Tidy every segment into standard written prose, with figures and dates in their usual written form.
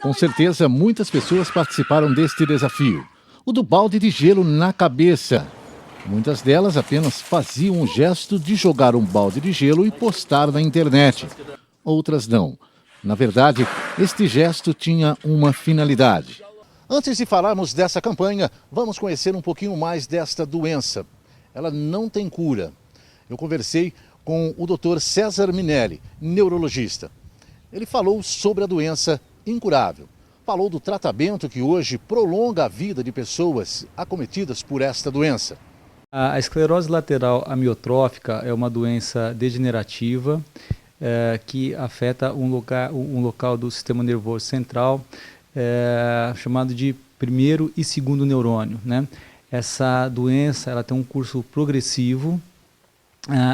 Com certeza, muitas pessoas participaram deste desafio. O do balde de gelo na cabeça. Muitas delas apenas faziam o gesto de jogar um balde de gelo e postar na internet. Outras não. Na verdade, este gesto tinha uma finalidade. Antes de falarmos dessa campanha, vamos conhecer um pouquinho mais desta doença. Ela não tem cura. Eu conversei com o Dr. César Minelli, neurologista. Ele falou sobre a doença incurável. Falou do tratamento que hoje prolonga a vida de pessoas acometidas por esta doença. A esclerose lateral amiotrófica é uma doença degenerativa que afeta um local do sistema nervoso central chamado de primeiro e segundo neurônio, né? Essa doença ela tem um curso progressivo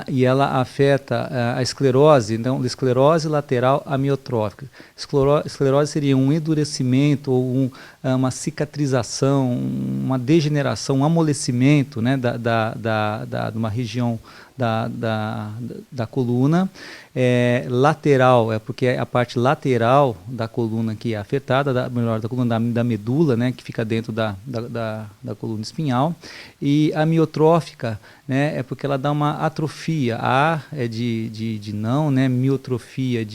e ela afeta a esclerose, então, esclerose lateral amiotrófica. Esclerose seria um endurecimento ou uma cicatrização, uma degeneração, um amolecimento, né, de uma região da coluna. Lateral é porque é a parte lateral da coluna que é afetada, melhor, da coluna da medula, né, que fica dentro da coluna espinhal. E amiotrófica, né, é porque ela dá uma atrofia. A é de não, né, miotrofia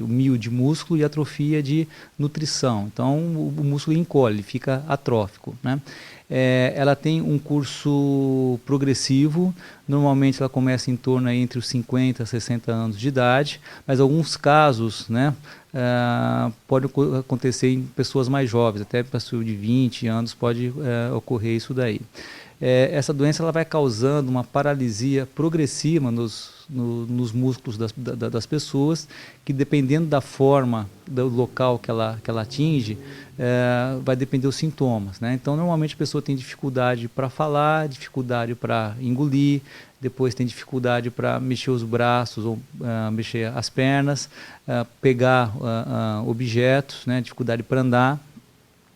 o mio de músculo e atrofia de nutrição. Então o músculo encolhe, fica atrófico, né? Ela tem um curso progressivo, normalmente ela começa em torno aí entre os 50 e 60 anos de idade, mas alguns casos, né, pode acontecer em pessoas mais jovens, até pessoas de 20 anos pode ocorrer isso daí. Essa doença ela vai causando uma paralisia progressiva nos músculos das pessoas, que dependendo da forma, do local que ela atinge, vai depender dos sintomas, né? Então, normalmente a pessoa tem dificuldade para falar, dificuldade para engolir, depois tem dificuldade para mexer os braços ou mexer as pernas, pegar objetos, né? Dificuldade para andar.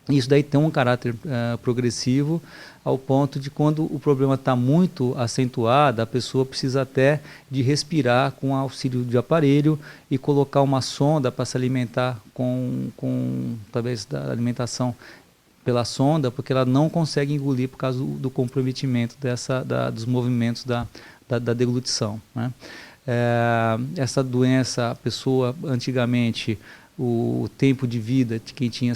Isso daí tem um caráter progressivo, ao ponto de quando o problema está muito acentuado, a pessoa precisa até de respirar com auxílio de aparelho e colocar uma sonda para se alimentar talvez da alimentação pela sonda, porque ela não consegue engolir por causa do comprometimento dos movimentos da deglutição, né? Essa doença, a pessoa antigamente, o tempo de vida de quem tinha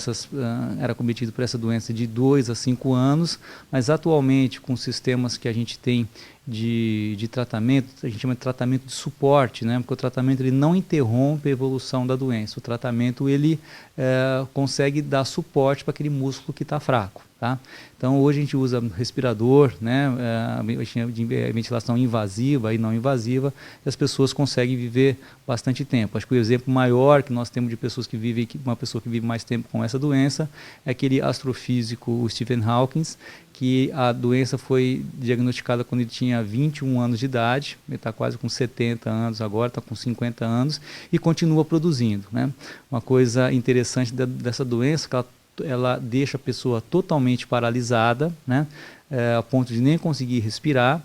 era cometido por essa doença de 2 a 5 anos, mas atualmente com os sistemas que a gente tem de tratamento, a gente chama de tratamento de suporte, né? Porque o tratamento ele não interrompe a evolução da doença, o tratamento ele consegue dar suporte para aquele músculo que está fraco, tá? Então hoje a gente usa respirador, né? De ventilação invasiva e não invasiva, e as pessoas conseguem viver bastante tempo. Acho que o exemplo maior que nós temos de pessoas que vivem, uma pessoa que vive mais tempo com essa doença, é aquele astrofísico, o Stephen Hawking, que a doença foi diagnosticada quando ele tinha 21 anos de idade, ele está quase com 70 anos agora, está com 50 anos, e continua produzindo, né? Uma coisa interessante dessa doença é que ela deixa a pessoa totalmente paralisada, né? A ponto de nem conseguir respirar,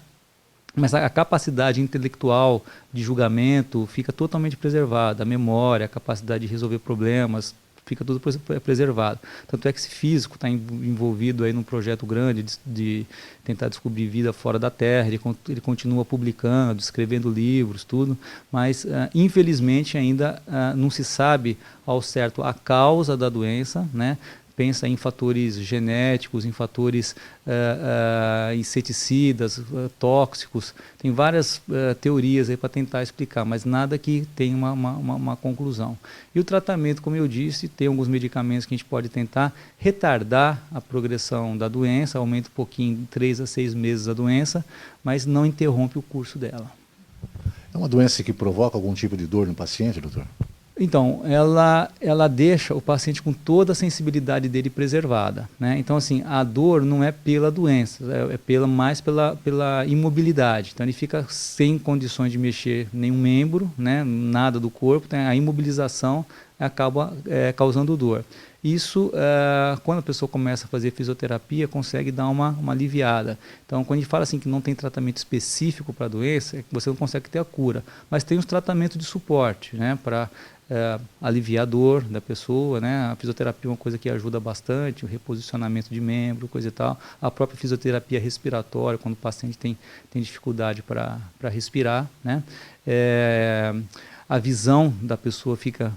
mas a capacidade intelectual de julgamento fica totalmente preservada, a memória, a capacidade de resolver problemas, fica tudo preservado. Tanto é que esse físico está envolvido aí num projeto grande de tentar descobrir vida fora da Terra, ele continua publicando, escrevendo livros, tudo, mas infelizmente ainda não se sabe ao certo a causa da doença, né? Pensa em fatores genéticos, em fatores inseticidas, tóxicos. Tem várias teorias aí para tentar explicar, mas nada que tenha uma conclusão. E o tratamento, como eu disse, tem alguns medicamentos que a gente pode tentar retardar a progressão da doença, aumenta um pouquinho, de 3 a 6 meses a doença, mas não interrompe o curso dela. É uma doença que provoca algum tipo de dor no paciente, doutor? Então, ela deixa o paciente com toda a sensibilidade dele preservada, né? Então, assim, a dor não é pela doença, mais pela imobilidade. Então, ele fica sem condições de mexer nenhum membro, né? Nada do corpo, tem a imobilização acaba causando dor. Isso, quando a pessoa começa a fazer fisioterapia, consegue dar uma aliviada. Então, quando a gente fala assim que não tem tratamento específico para a doença, é que você não consegue ter a cura. Mas tem os tratamentos de suporte, né, para aliviar a dor da pessoa, né? A fisioterapia é uma coisa que ajuda bastante, o reposicionamento de membro, coisa e tal. A própria fisioterapia respiratória, quando o paciente tem dificuldade para respirar, né? A visão da pessoa fica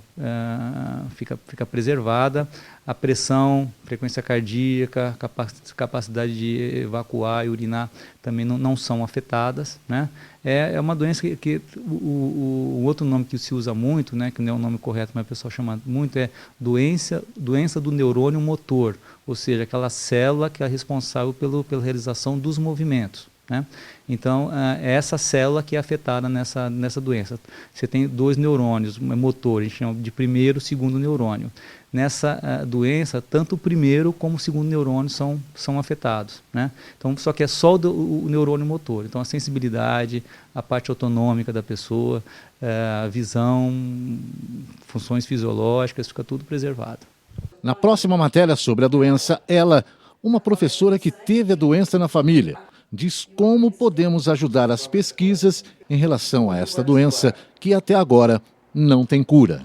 preservada, a pressão, frequência cardíaca, capacidade de evacuar e urinar também não são afetadas, né? É uma doença que o outro nome que se usa muito, né, que não é o nome correto, mas o pessoal chama muito, é doença do neurônio motor, ou seja, aquela célula que é responsável pela realização dos movimentos, né? Então, é essa célula que é afetada nessa doença. Você tem dois neurônios motores, a gente chama de primeiro e segundo neurônio. Nessa doença, tanto o primeiro como o segundo neurônio são afetados, né? Então, só que é só o neurônio motor. Então, a sensibilidade, a parte autonômica da pessoa, a visão, funções fisiológicas, fica tudo preservado. Na próxima matéria sobre a doença, ela, uma professora que teve a doença na família, diz como podemos ajudar as pesquisas em relação a esta doença que até agora não tem cura.